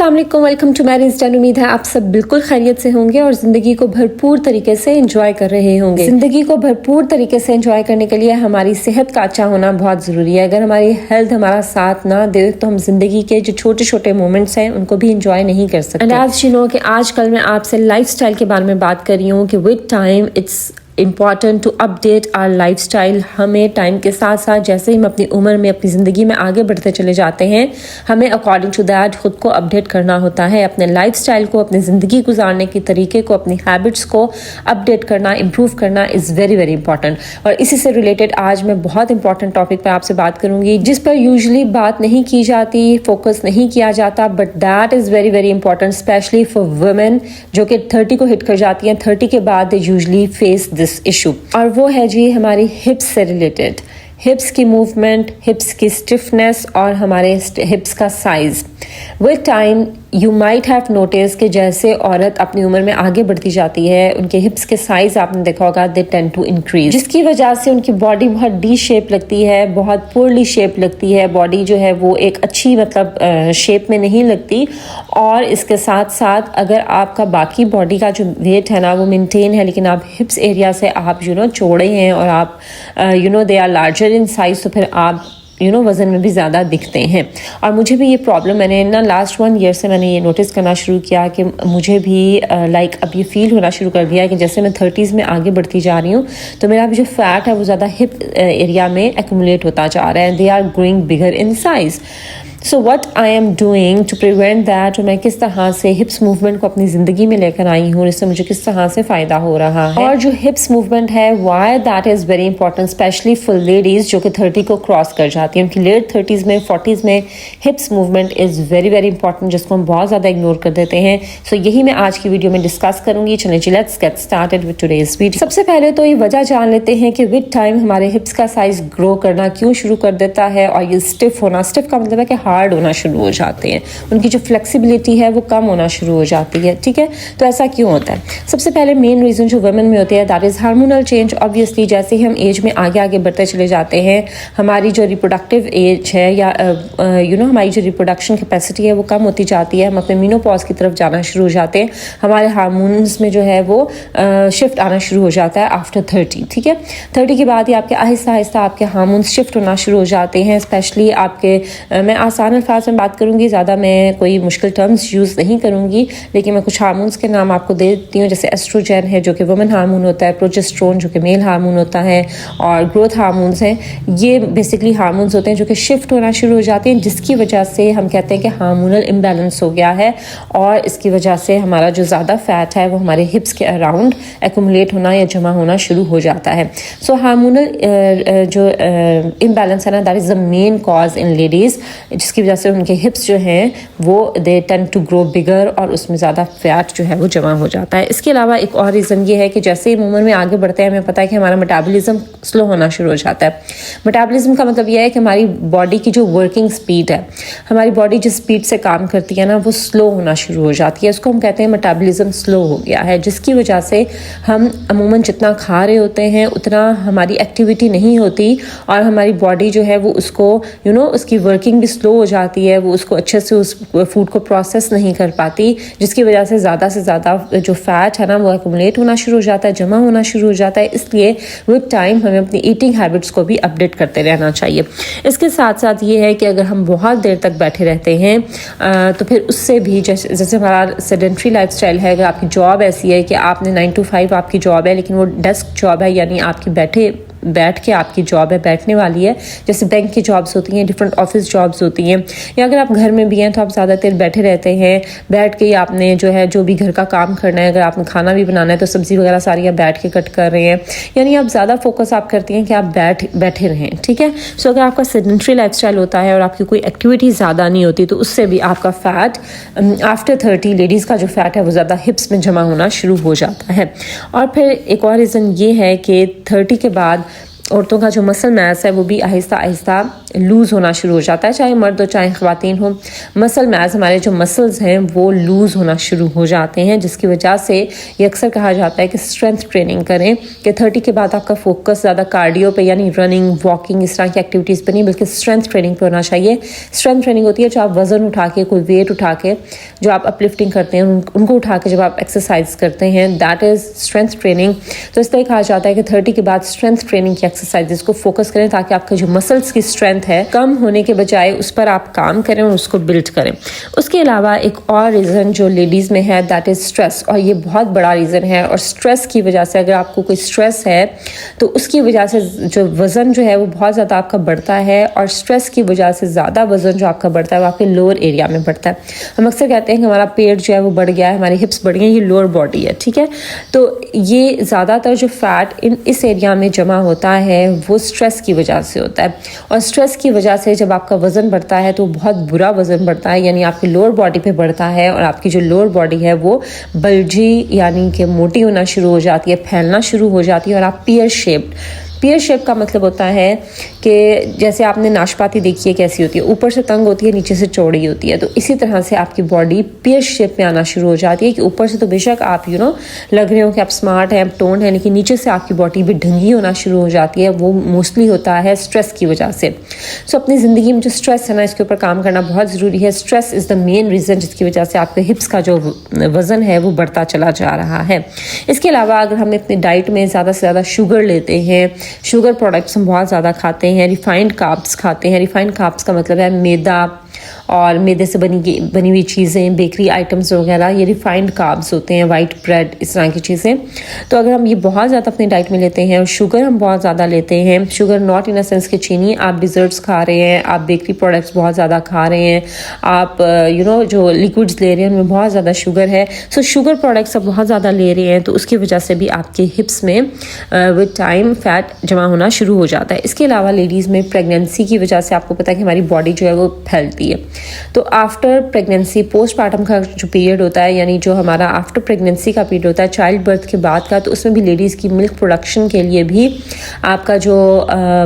अस्सलाम वालेकुम, welcome to marry instant. उम्मीद है आप सब बिल्कुल खैरियत से होंगे और ज़िंदगी को भरपूर तरीके से एंजॉय कर रहे होंगे। ज़िंदगी को भरपूर तरीके से एंजॉय करने के लिए हमारी सेहत का अच्छा होना बहुत ज़रूरी है। अगर हमारी हेल्थ हमारा साथ ना दे तो हम ज़िंदगी के जो छोटे छोटे मोमेंट्स हैं उनको भी इंजॉय नहीं कर सकते। आज यू नो कि आजकल मैं आपसे लाइफस्टाइल के बारे में बात कर रही हूँ कि with time it's important to update our lifestyle. हमें टाइम के साथ साथ जैसे ही हम अपनी उम्र में अपनी ज़िंदगी में आगे बढ़ते चले जाते हैं हमें अकॉर्डिंग टू दैट खुद को अपडेट करना होता है। अपने लाइफस्टाइल को, अपनी ज़िंदगी गुजारने के तरीके को, अपनी हैबिट्स को अपडेट करना, इम्प्रूव करना इज़ वेरी वेरी इंपॉर्टेंट। और इसी से रिलेटेड आज मैं बहुत इंपॉर्टेंट टॉपिक पर आपसे बात करूँगी जिस पर यूजली बात नहीं की जाती, फोकस नहीं किया जाता, but that is very very important specially for women जो कि 30 को हिट कर जाती हैं। 30 के बाद they usually face this issue और वो है जी हमारी हिप्स से रिलेटेड। हिप्स की मूवमेंट, हिप्स की स्टिफनेस और हमारे हिप्स का size. With time you might have notice कि जैसे औरत अपनी उम्र में आगे बढ़ती जाती है उनके हिप्स के साइज आपने देखा होगा दे टेंड टू इंक्रीज, जिसकी वजह से उनकी बॉडी बहुत डी शेप लगती है, बहुत पुअरली शेप लगती है। बॉडी जो है वो एक अच्छी मतलब शेप में नहीं लगती। और इसके साथ साथ अगर आपका बाकी बॉडी का जो वेट है ना वो मेंटेन है लेकिन आप हिप्स एरिया से आप चौड़े हैं और आप they are larger in size, तो फिर आप वज़न में भी ज़्यादा दिखते हैं। और मुझे भी ये प्रॉब्लम मैंने ना लास्ट 1 ईयर से मैंने ये नोटिस करना शुरू किया कि मुझे भी अब ये फील होना शुरू कर दिया कि जैसे मैं 30s में आगे बढ़ती जा रही हूँ तो मेरा जो फैट है वो ज़्यादा हिप एरिया में एक्यूमुलेट होता जा रहा है। They are growing bigger in size. So what I am doing to prevent that, मैं किस तरह से हिप्स मूवमेंट को अपनी ज़िंदगी में लेकर आई हूँ, इससे मुझे किस तरह से फ़ायदा हो रहा है। और जो हिप्स मूवमेंट है why that is very important specially for ladies जो कि 30 को क्रॉस कर जाती हैं। उनकी लेट 30s में 40s में हिप्स movement is very very important जिसको हम बहुत ज़्यादा इग्नोर कर देते हैं। सो यही मैं आज की वीडियो में डिस्कस करूँगी। चलिए जी let's get started with today's video. सबसे पहले तो ये वजह जान लेते हैं कि विद टाइम हमारे हिप्स का साइज़ ग्रो करना क्यों शुरू कर देता है। और ये स्टिफ होना, स्टिफ का मतलब है कि हार्ड होना शुरू हो जाते हैं, उनकी जो फ्लेक्सिबिलिटी है वो कम होना शुरू हो जाती है। ठीक है, तो ऐसा क्यों होता है? सबसे पहले मेन रीज़न जो वुमेन में होती है that is hormonal change. Obviously जैसे ही हम एज में आगे आगे बढ़ते चले जाते हैं हमारी जो रिप्रोडक्टिव एज है या हमारी जो रिप्रोडक्शन कैपेसिटी है वो कम होती जाती है। हम अपने मीनोपॉज की तरफ जाना शुरू हो जाते हैं। हमारे हार्मोन्स में जो है वो शिफ्ट आना शुरू हो जाता है आफ्टर 30। ठीक है, 30 के बाद ही आपके आहिस्ता आहिस्ता आपके हार्मोन्स शिफ्ट होना शुरू हो जाते हैं। स्पेशली आपके मैं आसान अल्फाज में बात करूंगी, ज़्यादा मैं कोई मुश्किल टर्म्स यूज़ नहीं करूंगी, लेकिन मैं कुछ हार्मोन्स के नाम आपको दे देती हूँ। जैसे एस्ट्रोजन है जो कि वुमेन हार्मोन होता है, प्रोजेस्टेरोन जो कि मेल हार्मोन होता है, और ग्रोथ हार्मोन्स हैं। ये बेसिकली हार्मोन्स होते हैं जो कि शिफ्ट होना शुरू हो जाते हैं जिसकी वजह से हम कहते हैं कि हार्मोनल इम्बैलेंस हो गया है और इसकी वजह से हमारा जो ज़्यादा फैट है वो हमारे हिप्स के अराउंड एक्यूमुलेट होना या जमा होना शुरू हो जाता है। सो हार्मोनल जो इम्बैलेंस है ना that is the main cause in ladies, जिसकी वजह से उनके हिप्स जो हैं वो दे टेंड टू ग्रो बिगर और उसमें ज़्यादा फैट जो है वो जमा हो जाता है। इसके अलावा एक और रीज़न ये है कि जैसे ही उम्र में आगे बढ़ते हैं हमें पता है कि हमारा मेटाबॉलिज्म स्लो होना शुरू हो जाता है। मेटाबॉलिज्म का मतलब यह है कि हमारी बॉडी की जो वर्किंग स्पीड है, हमारी बॉडी जिस स्पीड से काम करती है ना वो स्लो होना शुरू हो जाती है। उसको हम कहते हैं मेटाबॉलिज्म स्लो हो गया है, जिसकी वजह से हम अमूमन जितना खा रहे होते हैं उतना हमारी एक्टिविटी नहीं होती और हमारी बॉडी जो है वो उसको उसकी वर्किंग भी स्लो हो जाती है, वो उसको अच्छे से उस फूड को प्रोसेस नहीं कर पाती, जिसकी वजह से ज़्यादा जो फैट है ना वो एक्यूमुलेट होना शुरू हो जाता है, जमा होना शुरू हो जाता है। इसलिए विद टाइम हमें अपनी ईटिंग हैबिट्स को भी अपडेट करते रहना चाहिए। इसके साथ साथ ये है कि अगर हम बहुत देर तक बैठे रहते हैं तो फिर उससे भी जैसे हमारा सेडेंट्री लाइफस्टाइल है, अगर आपकी जॉब ऐसी है कि आपने 9 to 5 आपकी जॉब है लेकिन वो डेस्क जॉब है यानी आपकी बैठ के आपकी जॉब है, बैठने वाली है, जैसे बैंक की जॉब्स होती हैं, डिफरेंट ऑफिस जॉब्स होती हैं, या अगर आप घर में भी हैं तो आप ज़्यादा देर बैठे रहते हैं। बैठ के आपने जो भी घर का काम करना है, अगर आपने खाना भी बनाना है तो सब्ज़ी वगैरह सारी आप बैठ के कट कर रहे हैं, यानी आप ज़्यादा फोकस आप करती हैं कि आप बैठे रहें। ठीक है, सो अगर आपका सेडेंट्री लाइफस्टाइल होता है और आपकी कोई एक्टिविटी ज़्यादा नहीं होती तो उससे भी आपका फ़ैट आफ्टर 30 लेडीज़ का जो फ़ैट है वो ज़्यादा हिप्स में जमा होना शुरू हो जाता है। और फिर एक और रीज़न ये है कि 30 के बाद औरतों का जो मसल मैस है वो भी आहिस्ता आहिस्ता लूज़ होना शुरू हो जाता है, चाहे मर्द हो चाहे ख़वातीन हो। मसल मैस, हमारे जो मसल्स हैं वो लूज़ होना शुरू हो जाते हैं, जिसकी वजह से ये अक्सर कहा जाता है कि स्ट्रेंथ ट्रेनिंग करें, कि 30 के बाद आपका फोकस ज़्यादा कार्डियो पे यानी रनिंग, वॉकिंग, इस तरह की एक्टिविटीज़ पे नहीं बल्कि स्ट्रेंथ ट्रेनिंग पे होना चाहिए। स्ट्रेंथ ट्रेनिंग होती है जो आप वज़न उठा के, कोई वेट उठा के, जो आप अपलिफ्टिंग करते हैं उनको उठा के जब आप एक्सरसाइज करते हैं, दैट इज़ स्ट्रेंथ ट्रेनिंग। तो इस तरह कहा जाता है कि 30 के बाद स्ट्रेंथ ट्रेनिंग की एक्सरसाइजेस को फोकस करें ताकि आपका जो मसल्स की स्ट्रेंथ है कम होने के बजाय उस पर आप काम करें और उसको बिल्ड करें। उसके अलावा एक और रीज़न जो लेडीज़ में है दैट इज़ स्ट्रेस, और ये बहुत बड़ा रीज़न है। और स्ट्रेस की वजह से, अगर आपको कोई स्ट्रेस है तो उसकी वजह से जो वज़न जो है वो बहुत ज़्यादा आपका बढ़ता है, और स्ट्रेस की वजह से ज़्यादा वज़न जो आपका बढ़ता है वो आपके लोअर एरिया में बढ़ता है। हम अक्सर कहते हैं कि हमारा पेट जो है वो बढ़ गया है, हमारी हिप्स बढ़ गई, ये लोअर बॉडी है, ठीक है। तो ये ज़्यादातर जो फैट इस एरिया में जमा होता है वो स्ट्रेस की वजह से होता है, और स्ट्रेस की वजह से जब आपका वज़न बढ़ता है तो बहुत बुरा वज़न बढ़ता है, यानी आपकी लोअर बॉडी पे बढ़ता है, और आपकी जो लोअर बॉडी है वो बल्जी यानी कि मोटी होना शुरू हो जाती है, फैलना शुरू हो जाती है, और आप पियर शेप का मतलब होता है कि जैसे आपने नाशपाती देखी है कैसी होती है, ऊपर से तंग होती है, नीचे से चौड़ी होती है, तो इसी तरह से आपकी बॉडी पियर शेप में आना शुरू हो जाती है कि ऊपर से तो बेशक आप लग रहे हो कि आप स्मार्ट हैं, आप टोन है, लेकिन नीचे से आपकी बॉडी भी ढंगी होना शुरू हो जाती है। वो मोस्टली होता है स्ट्रेस की वजह से। सो अपनी ज़िंदगी में जो स्ट्रेस है ना, इसके ऊपर काम करना बहुत ज़रूरी है। Stress is the main reason जिसकी वजह से आपके हिप्स का जो वज़न है वो बढ़ता चला जा रहा है। इसके अलावा अगर हम अपनी डाइट में ज़्यादा से ज़्यादा शुगर लेते हैं, शुगर प्रोडक्ट्स हम बहुत ज़्यादा खाते हैं, रिफाइंड कार्ब्स खाते हैं। रिफाइंड कार्ब्स का मतलब है मैदा और मैदे से बनी हुई चीज़ें, बेकरी आइटम्स वगैरह, ये रिफाइंड कार्ब्स होते हैं, वाइट ब्रेड, इस तरह की चीज़ें। तो अगर हम ये बहुत ज़्यादा अपनी डाइट में लेते हैं और शुगर हम बहुत ज़्यादा लेते हैं, sugar not in a sense कि चीनी, आप डिज़र्ट्स खा रहे हैं, आप बेकरी प्रोडक्ट्स बहुत ज़्यादा खा रहे हैं, आप जो लिक्विड्स ले रहे हैं उनमें बहुत ज़्यादा शुगर है, सो शुगर प्रोडक्ट्स आप बहुत ज़्यादा ले रहे हैं, तो उसकी वजह से भी आपके हिप्स में विद टाइम फैट जमा होना शुरू हो जाता है। इसके अलावा लेडीज़ में प्रेगनेंसी की वजह से आपको पता है कि हमारी बॉडी जो है वो फैलती है। तो आफ्टर प्रेगनेंसी, पोस्टमार्टम का जो पीरियड होता है, यानी जो हमारा आफ्टर प्रेगनेंसी का पीरियड होता है, चाइल्ड बर्थ के बाद का, तो उसमें भी लेडीज़ की मिल्क प्रोडक्शन के लिए भी आपका जो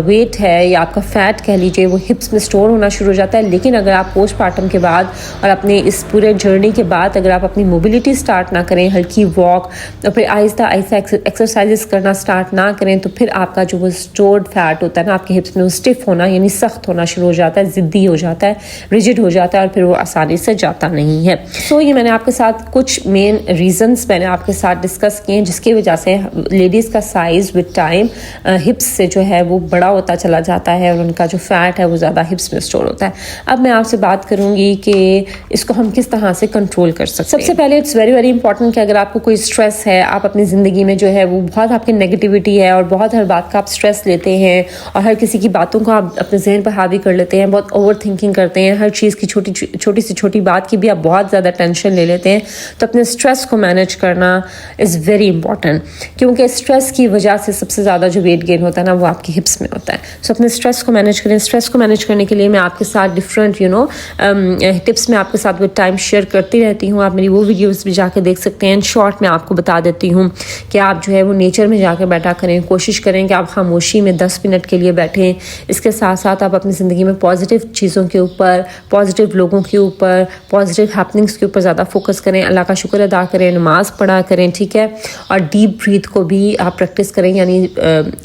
वेट है या आपका फैट कह लीजिए वो हिप्स में स्टोर होना शुरू हो जाता है। लेकिन अगर आप पोस्टमार्टम के बाद और अपने इस पूरे जर्नी के बाद अगर आप अपनी मोबिलिटी स्टार्ट ना करें, हल्की वॉक और फिर आहिस्ता आहिस्ता एक्सरसाइजेस करना स्टार्ट ना करें, तो फिर आपका जो वो स्टोर्ड फैट होता है ना आपके हिप्स में, वो स्टिफ होना यानी सख्त होना शुरू हो जाता है, ज़िद्दी हो जाता है, रिजिड हो जाता है, और फिर वो आसानी से जाता नहीं है। सो ये मैंने आपके साथ कुछ मेन रीजंस मैंने आपके साथ डिस्कस किए हैं जिसकी वजह से लेडीज़ का साइज़ विद टाइम हिप्स से जो है वो बड़ा होता चला जाता है, और उनका जो फैट है वो ज़्यादा हिप्स में स्टोर होता है। अब मैं आपसे बात करूँगी कि इसको हम किस तरह से कंट्रोल कर सकते हैं। सबसे पहले इट्स वेरी वेरी इंपॉर्टेंट कि अगर आपको कोई स्ट्रेस है, आप अपनी ज़िंदगी में जो है वो बहुत आपकी नेगेटिविटी है और बहुत हर बात का आप स्ट्रेस लेते हैं और हर किसी की बातों को आप अपने जहन पर हावी कर लेते हैं, बहुत ओवर थिंकिंग करते हैं, हर चीज़ की छोटी से छोटी बात की भी आप बहुत ज़्यादा टेंशन ले लेते हैं, तो अपने स्ट्रेस को मैनेज करना इज़ वेरी इंपॉर्टेंट, क्योंकि स्ट्रेस की वजह से सबसे ज़्यादा जो वेट गेन होता है ना वो आपके हिप्स में होता है। सो अपने स्ट्रेस को मैनेज करें। स्ट्रेस को मैनेज करने के लिए मैं आपके साथ डिफरेंट टिप्स में आपके साथ विद टाइम शेयर करती रहती हूँ। आप मेरी वो वीडियोज़ भी जाके देख सकते हैं। शॉर्ट में आपको बता देती हूँ कि आप जो है वो नेचर में जाकर बैठा करें, कोशिश करें कि आप खामोशी में 10 मिनट के लिए बैठें। इसके साथ साथ आप अपनी ज़िंदगी में पॉजिटिव चीज़ों के ऊपर, पॉजिटिव लोगों के ऊपर, पॉजिटिव हैपनिंग्स के ऊपर ज़्यादा फोकस करें, अल्लाह का शुक्र अदा करें, नमाज़ पढ़ा करें, ठीक है। और डीप ब्रीथ को भी आप प्रैक्टिस करें, यानी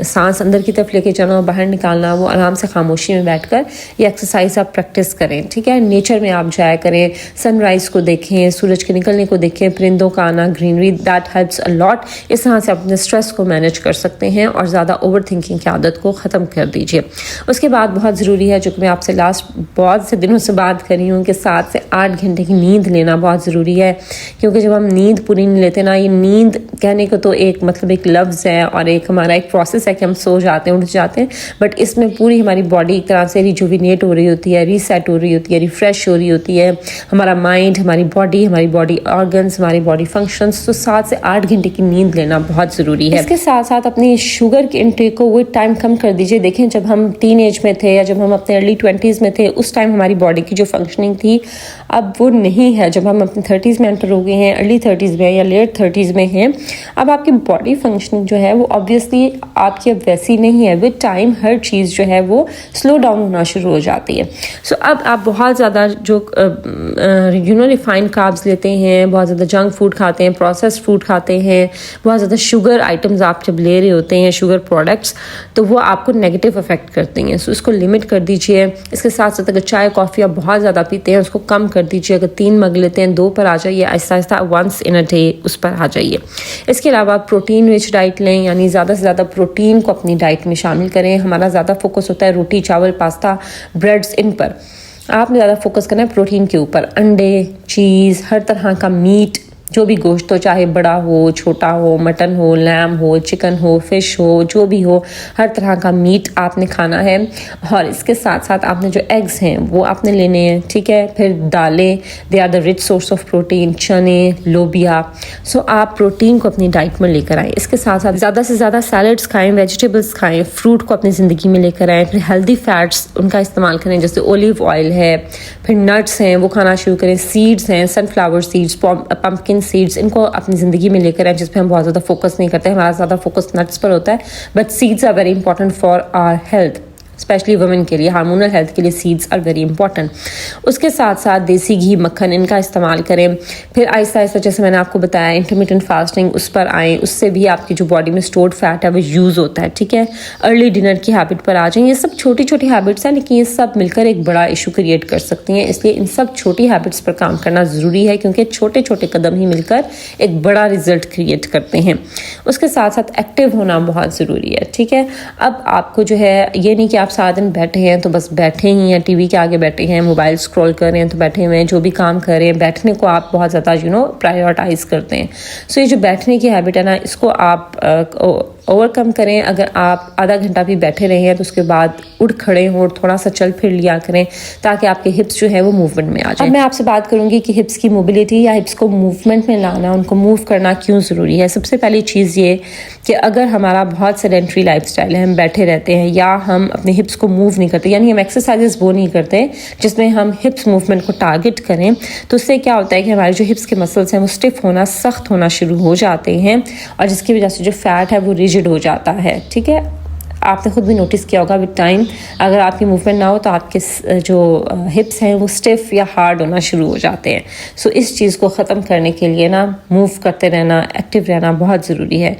सांस अंदर की तरफ लेके जाना और बाहर निकालना, वो आराम से खामोशी में बैठकर ये एक्सरसाइज आप प्रैक्टिस करें, ठीक है। नेचर में आप जाया करें, सनराइज़ को देखें, सूरज के निकलने को देखें, परिंदों का आना, greenery, that helps a lot. इस तरह से आप अपने स्ट्रेस को मैनेज कर सकते हैं और ज़्यादा ओवर थिंकिंग की आदत को ख़त्म कर दीजिए। उसके बाद बहुत ज़रूरी है, जो कि मैं आपसे लास्ट बहुत से दिनों से बात कर रही हूँ, कि 7 से 8 घंटे की नींद लेना बहुत ज़रूरी है, क्योंकि जब हम नींद पूरी नहीं लेते ना, ये नींद कहने को तो एक लफ्ज़ है और एक हमारा एक प्रोसेस है कि हम सो जाते हैं, उठ जाते हैं, बट इसमें पूरी हमारी बॉडी एक तरह से रिजुविनेट हो रही होती है, रीसेट हो रही होती है, रिफ्रेश हो रही होती है, हमारा माइंड, हमारी बॉडी ऑर्गन्स, हमारी बॉडी फंक्शंस। तो 7 से 8 घंटे की नींद लेना बहुत ज़रूरी है। इसके साथ साथ अपनी शुगर के इंटेक को विद टाइम कम कर दीजिए। देखें, जब हम टीन एज में थे या जब हम अपने अर्ली 20s में थे, उस टाइम हमारी बॉडी की जो फंक्शनिंग थी अब वो नहीं है। जब हम अपने 30s में एंटर हो गए हैं, अर्ली 30s में या लेट 30s में हैं, अब आपकी बॉडी फंक्शनिंग जो है वो ऑब्वियसली आपकी अब वैसी नहीं है। विद टाइम हर चीज़ जो है वो स्लो डाउन होना शुरू हो जाती है। सो अब आप बहुत ज़्यादा जो रिफाइंड कार्ब्स लेते हैं, बहुत ज़्यादा जंक फूड खाते हैं, प्रोसेस्ड फूड खाते हैं, बहुत ज़्यादा शुगर आइटम्स आप जब ले रहे होते हैं, शुगर प्रोडक्ट्स, तो वो आपको नेगेटिव अफेक्ट करते हैं। सो इसको लिमिट कर दीजिए। इसके साथ साथ अगर चाय कॉफ़ी आप बहुत ज़्यादा पीते हैं उसको कम कर दीजिए। अगर 3 मग लेते हैं 2 पर आ जाइए, Aahista Aahista once in a day उस पर आ जाइए। इसके अलावा आप प्रोटीन रिच डाइट लें, यानी ज़्यादा से ज़्यादा प्रोटीन को अपनी डाइट में शामिल करें। हमारा ज़्यादा फोकस होता है रोटी चावल पास्ता ब्रेड्स इन पर, आपने ज़्यादा फोकस करना है प्रोटीन के ऊपर। अंडे, चीज़, हर तरह का मीट, जो भी गोश्त हो, चाहे बड़ा हो छोटा हो, मटन हो, लैम हो, चिकन हो, फिश हो, जो भी हो, हर तरह का मीट आपने खाना है। और इसके साथ साथ आपने जो एग्स हैं वो आपने लेने हैं, ठीक है। फिर दालें, they are the rich source of protein, चने, लोबिया। सो आप प्रोटीन को अपनी डाइट में लेकर आएँ। इसके साथ साथ ज़्यादा से ज़्यादा सैलड्स खाएँ, वेजिटेबल्स खाएँ, फ्रूट को अपनी ज़िंदगी में लेकर आएँ। फिर हेल्दी फैट्स उनका इस्तेमाल करें, जैसे ओलिव ऑयल है, फिर नट्स हैं वो खाना शुरू करें, सीड्स हैं, सनफ्लावर सीड्स, पम्पकिन सीड्स, इनको अपनी ज़िंदगी में लेकर आए, जिस पे हम बहुत ज़्यादा फोकस नहीं करते। हमारा ज़्यादा फोकस नट्स पर होता है, but seeds are very important for our health, specially women के लिए, हार्मोनल हेल्थ के लिए सीड्स आर वेरी इंपॉर्टेंट। उसके साथ साथ देसी घी, मक्खन, इनका इस्तेमाल करें। फिर आहिस्ता आहिस्ता जैसे मैंने आपको बताया इंटरमिटेंट फास्टिंग, उस पर आएँ, उससे भी आपकी जो बॉडी में स्टोर्ड फैट है वो यूज़ होता है, ठीक है। अर्ली डिनर की हैबिट पर आ जाएं। ये सब छोटी छोटी हैबिट्स हैं, लेकिन ये सब मिलकर एक बड़ा इशू क्रिएट कर सकती हैं। इसलिए इन सब छोटी हैबिट्स पर काम करना ज़रूरी है, क्योंकि छोटे छोटे कदम ही मिलकर एक बड़ा रिजल्ट क्रिएट करते हैं। उसके साथ साथ एक्टिव होना बहुत ज़रूरी है, ठीक है। अब आपको जो है ये नहीं कि आप सारा दिन बैठे हैं तो बस बैठे ही हैं, टीवी के आगे बैठे हैं, मोबाइल स्क्रॉल कर रहे हैं तो बैठे हुए हैं, जो भी काम कर रहे हैं बैठने को आप बहुत ज़्यादा प्रायोरिटाइज करते हैं। सो ये जो बैठने की हैबिट है ना, इसको आप ओवरकम करें। अगर आप आधा घंटा भी बैठे रहे हैं तो उसके बाद उठ खड़े हों और थोड़ा सा चल फिर लिया करें, ताकि आपके हिप्स जो है वो मूवमेंट में आ जाए। अब मैं आपसे बात करूंगी कि हिप्स की मोबिलिटी या हिप्स को मूवमेंट में लाना, उनको मूव करना क्यों ज़रूरी है। सबसे पहली चीज़ ये कि अगर हमारा बहुत सेडेंट्री लाइफस्टाइल है, हम बैठे रहते हैं या हम अपने हिप्स को मूव नहीं करते, यानी हम एक्सरसाइजेस वो नहीं करते जिसमें हम हिप्स मूवमेंट को टारगेट करें, तो उससे क्या होता है कि हमारे जो हिप्स के मसल्स हैं वो स्टिफ होना, सख्त होना शुरू हो जाते हैं, और जिसकी वजह से जो फैट है वो रिजिड हो जाता है, ठीक है। आपने खुद भी नोटिस किया होगा विद टाइम, अगर आपकी मूवमेंट ना हो तो आपके जो हिप्स हैं वो स्टिफ या हार्ड होना शुरू हो जाते हैं। सो इस चीज़ को ख़त्म करने के लिए ना मूव करते रहना, एक्टिव रहना बहुत ज़रूरी है।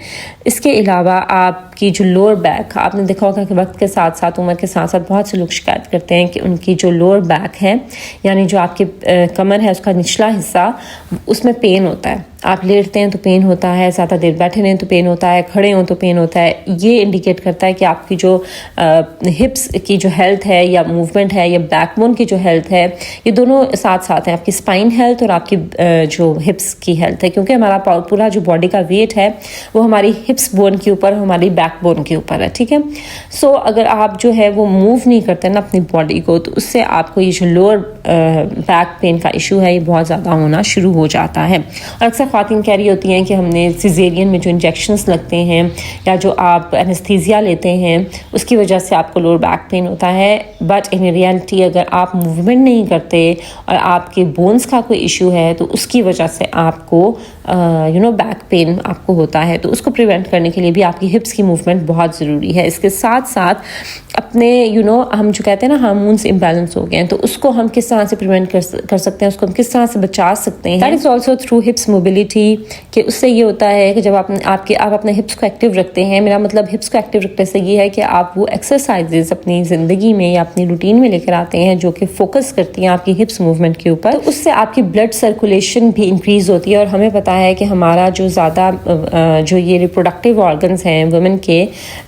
इसके अलावा आपकी जो लोअर बैक, आपने देखा होगा कि वक्त के साथ साथ, उम्र के साथ साथ बहुत से लोग शिकायत करते हैं कि उनकी जो लोअर बैक है, यानी जो आपकी कमर है उसका निचला हिस्सा, उसमें पेन होता है। आप लेटते हैं तो पेन होता है, ज़्यादा देर बैठे रहें तो पेन होता है, खड़े हों तो पेन होता है। ये इंडिकेट करता है कि आपकी जो हिप्स की जो हेल्थ है या मूवमेंट है या बैकबोन की जो हेल्थ है, ये दोनों साथ साथ हैं, आपकी स्पाइन हेल्थ और आपकी जो हिप्स की हेल्थ है, क्योंकि हमारा पूरा जो बॉडी का वेट है वो हमारी हिप्स बोन के ऊपर, हमारी बैकबोन के ऊपर है, ठीक है। सो अगर आप जो है वो मूव नहीं करते ना अपनी बॉडी को, तो उससे आपको ये जो लोअर बैक पेन का इशू है ये बहुत ज़्यादा होना शुरू हो जाता है। और अक्सर ख़वातीन कह रही होती हैं कि हमने सिजेरियन में जो इंजेक्शंस लगते हैं या जो आप एनेस्थीसिया लेते हैं उसकी वजह से आपको लोअर बैक पेन होता है, बट इन रियलिटी अगर आप मूवमेंट नहीं करते और आपके बोन्स का कोई इशू है तो उसकी वजह से आपको बैक पेन आपको होता है। तो उसको प्रिवेंट करने के लिए भी आपकी हिप्स की मूवमेंट बहुत ज़रूरी है। इसके साथ साथ अपने हम जो कहते हैं ना हार्मोन्स इम्बैलेंस हो गए हैं, तो उसको हम किस तरह से प्रिवेंट कर सकते हैं, उसको हम किस तरह से बचा सकते हैं। That is also through हिप्स mobility, कि उससे ये होता है कि जब आप अपने हिप्स को एक्टिव रखते हैं, मेरा मतलब हिप्स को एक्टिव रखने से ये है कि आप वो एक्सरसाइजेज अपनी ज़िंदगी में या अपनी रूटीन में लेकर आते हैं जो कि फोकस करती हैं आपकी हिप्स मूवमेंट के ऊपर, तो उससे आपकी ब्लड सर्कुलेशन भी इंक्रीज़ होती है। और हमें पता है कि हमारा जो ज़्यादा जो ये रिप्रोडक्टिव ऑर्गन्स हैं वुमेन के,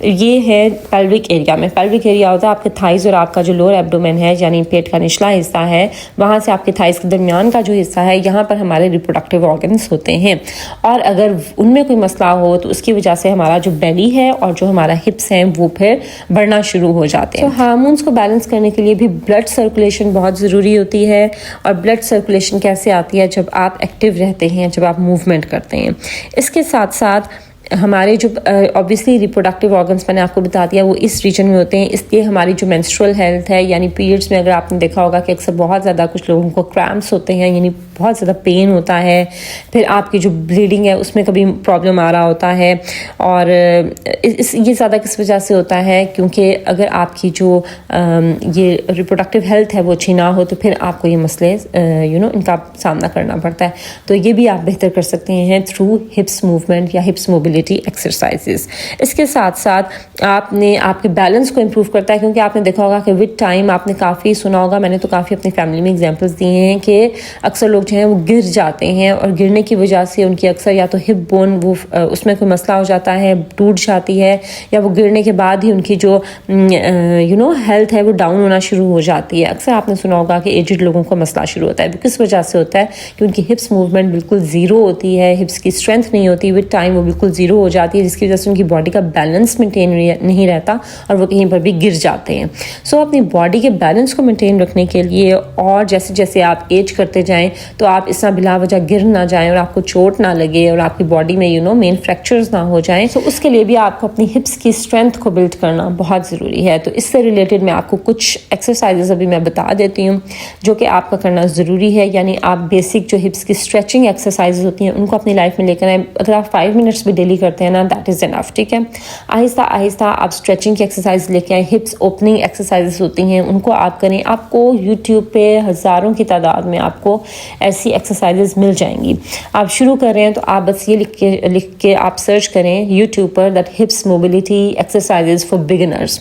ये है पेल्विक एरिया में। पेल्विक एरिया होता है आपके थाइज और आपका जो लोअर एब्डोमेन है, यानी पेट का निचला हिस्सा है, वहाँ से आपके थाइज के दरमियान का जो हिस्सा है, यहाँ पर हमारे रिप्रोडक्टिव ऑर्गन्स होते हैं। और अगर उनमें कोई मसला हो तो उसकी वजह से हमारा जो बेली है और जो हमारा हिप्स हैं वो फिर बढ़ना शुरू हो जाते हैं। तो हार्मोन्स को बैलेंस करने के लिए भी ब्लड सर्कुलेशन बहुत ज़रूरी होती है। और ब्लड सर्कुलेशन कैसे आती है? जब आप एक्टिव रहते हैं, जब आप मूवमेंट करते हैं। इसके साथ साथ हमारे जो ऑब्वियसली रिप्रोडक्टिव ऑर्गन्स मैंने आपको बता दिया वो इस रीजन में होते हैं, इसलिए हमारी जो मेंस्ट्रुअल हेल्थ है यानी पीरियड्स में अगर आपने देखा होगा कि अक्सर बहुत ज़्यादा कुछ लोगों को क्रैम्प्स होते हैं यानी बहुत ज़्यादा पेन होता है, फिर आपकी जो ब्लीडिंग है उसमें कभी प्रॉब्लम आ रहा होता है। और ये ज़्यादा किस वजह से होता है, क्योंकि अगर आपकी जो ये रिप्रोडक्टिव हेल्थ है वो अच्छी ना हो तो फिर आपको ये मसले इनका सामना करना पड़ता है। तो ये भी आप बेहतर कर सकते हैं थ्रू हिप्स मूवमेंट या हिप्स मोबिलिटी एक्सरसाइजेस। इसके साथ साथ आपने आपके बैलेंस को इम्प्रूव करता है, क्योंकि आपने देखा होगा कि विद टाइम आपने काफ़ी सुना होगा, मैंने तो काफ़ी अपनी फैमिली में एग्जांपल्स दिए हैं कि अक्सर लोग जो हैं वो गिर जाते हैं और गिरने की वजह से उनकी अक्सर या तो हिप बोन वो उसमें कोई मसला हो जाता है, टूट जाती है, या वो गिरने के बाद ही उनकी जो हेल्थ है वो डाउन होना शुरू हो जाती है। अक्सर आपने सुना होगा कि एजड लोगों को मसला शुरू होता है। किस वजह से होता है कि उनकी हिप्स मूवमेंट बिल्कुल ज़ीरो होती है, हिप्स की स्ट्रेंथ नहीं होती, विद टाइम वो बिल्कुल ज़ीरो हो जाती है, जिसकी वजह से उनकी बॉडी का बैलेंस मेंटेन नहीं रहता और वो कहीं पर भी गिर जाते हैं। सो अपनी बॉडी के बैलेंस को मेंटेन रखने के लिए और जैसे जैसे आप एज करते जाएं तो आप इस तरह बिला वजह गिर ना जाएं और आपको चोट ना लगे और आपकी बॉडी में मेन फ्रैक्चर्स ना हो जाएं। तो उसके लिए भी आपको अपनी हिप्स की स्ट्रेंथ को बिल्ड करना बहुत ज़रूरी है। तो इससे रिलेटेड मैं आपको कुछ एक्सरसाइजेस अभी मैं बता देती हूँ जो कि आपका करना ज़रूरी है। यानी आप बेसिक जो हिप्स की स्ट्रेचिंग एक्सरसाइजेस होती हैं उनको अपनी लाइफ में लेकर आए। अगर आप 5 मिनट्स भी डेली करते हैं ना, दैट इज़ इनफ, ठीक है। आहिस्ता आहिस्ता आप स्ट्रेचिंग की एक्सरसाइज लेके आए। हिप्स ओपनिंग एक्सरसाइजेस होती हैं उनको आप करें। आपको यूट्यूब पे हज़ारों की तादाद में आपको ऐसी एक्सरसाइजेस मिल जाएंगी। आप शुरू कर रहे हैं तो आप बस ये लिख के आप सर्च करें यूट्यूब पर that हिप्स mobility exercises for beginners,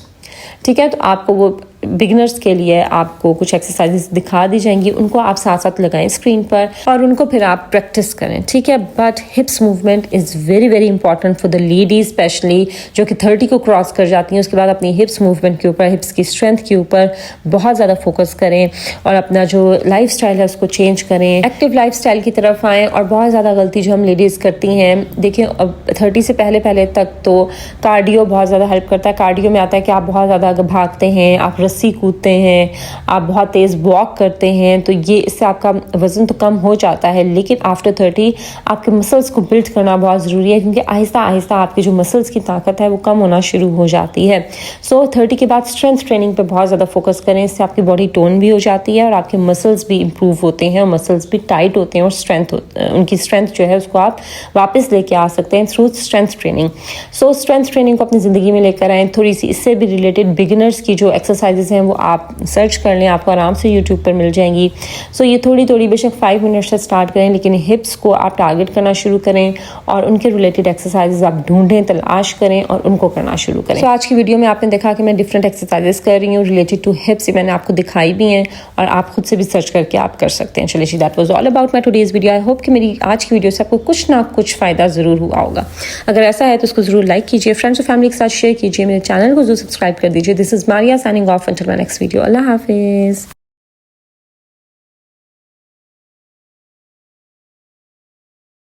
ठीक है। तो आपको वो बिगिनर्स के लिए आपको कुछ एक्सरसाइजेस दिखा दी जाएंगी, उनको आप साथ साथ लगाएं स्क्रीन पर और उनको फिर आप प्रैक्टिस करें, ठीक है। But हिप्स movement is very very important for the ladies specially जो कि 30 को क्रॉस कर जाती हैं। उसके बाद अपनी हिप्स मूवमेंट के ऊपर, हिप्स की स्ट्रेंथ के ऊपर बहुत ज़्यादा फोकस करें और अपना जो लाइफ स्टाइल है उसको चेंज करें, एक्टिव लाइफ स्टाइल की तरफ आएँ। और बहुत ज़्यादा गलती जो हम लेडीज़ करती हैं, देखिए अब 30 से पहले तक तो कार्डियो बहुत ज़्यादा हेल्प करता है। कार्डियो में आता है कि आप बहुत ज़्यादा भागते हैं, आप रस्सी कूदते हैं, आप बहुत तेज़ वॉक करते हैं, तो ये इससे आपका वज़न तो कम हो जाता है। लेकिन आफ्टर 30 आपके मसल्स को बिल्ड करना बहुत ज़रूरी है, क्योंकि आहिस्ता आहिस्ता आपकी जो मसल्स की ताकत है वो कम होना शुरू हो जाती है। सो 30 के बाद स्ट्रेंथ ट्रेनिंग पे बहुत ज़्यादा फोकस करें। इससे आपकी बॉडी टोन भी हो जाती है और आपके मसल्स भी इम्प्रूव होते हैं और मसल्स भी टाइट होते हैं और उनकी स्ट्रेंथ जो है उसको आप वापस लेके आ सकते हैं थ्रू स्ट्रेंथ ट्रेनिंग। सो स्ट्रेंथ ट्रेनिंग को अपनी ज़िंदगी में लेकर आएँ। थोड़ी सी इससे भी रिलेटेड बिगिनर्स की जो एक्सरसाइजेस हैं वो आप सर्च कर लें, आपको आराम से यूट्यूब पर मिल जाएंगी। सो ये थोड़ी थोड़ी बेशक 5 मिनट से स्टार्ट करें, लेकिन हिप्स को आप टारगेट करना शुरू करें और उनके रिलेटेड एक्सरसाइजेस आप ढूंढें, तलाश करें और उनको करना शुरू करें। तो आज की वीडियो में आपने देखा कि मैं डिफरेंट एक्सरसाइजेस कर रही हूँ रिलेटेड टू हिप्स, मैंने आपको दिखाई भी हैं और आप खुद से भी सर्च करके आप कर सकते हैं। चलिए, that was all about my today's video. I hope कि मेरी आज की वीडियो से आपको कुछ ना कुछ फ़ायदा ज़रूर हुआ होगा। अगर ऐसा है तो उसको ज़रूर लाइक कीजिए, फ्रेंड्स और फैमिली के साथ शेयर कीजिए, मेरे चैनल को ज़रूर सब्सक्राइब कर दीजिए। This is Maria signing off until my next video. अल्लाह हाफिज़।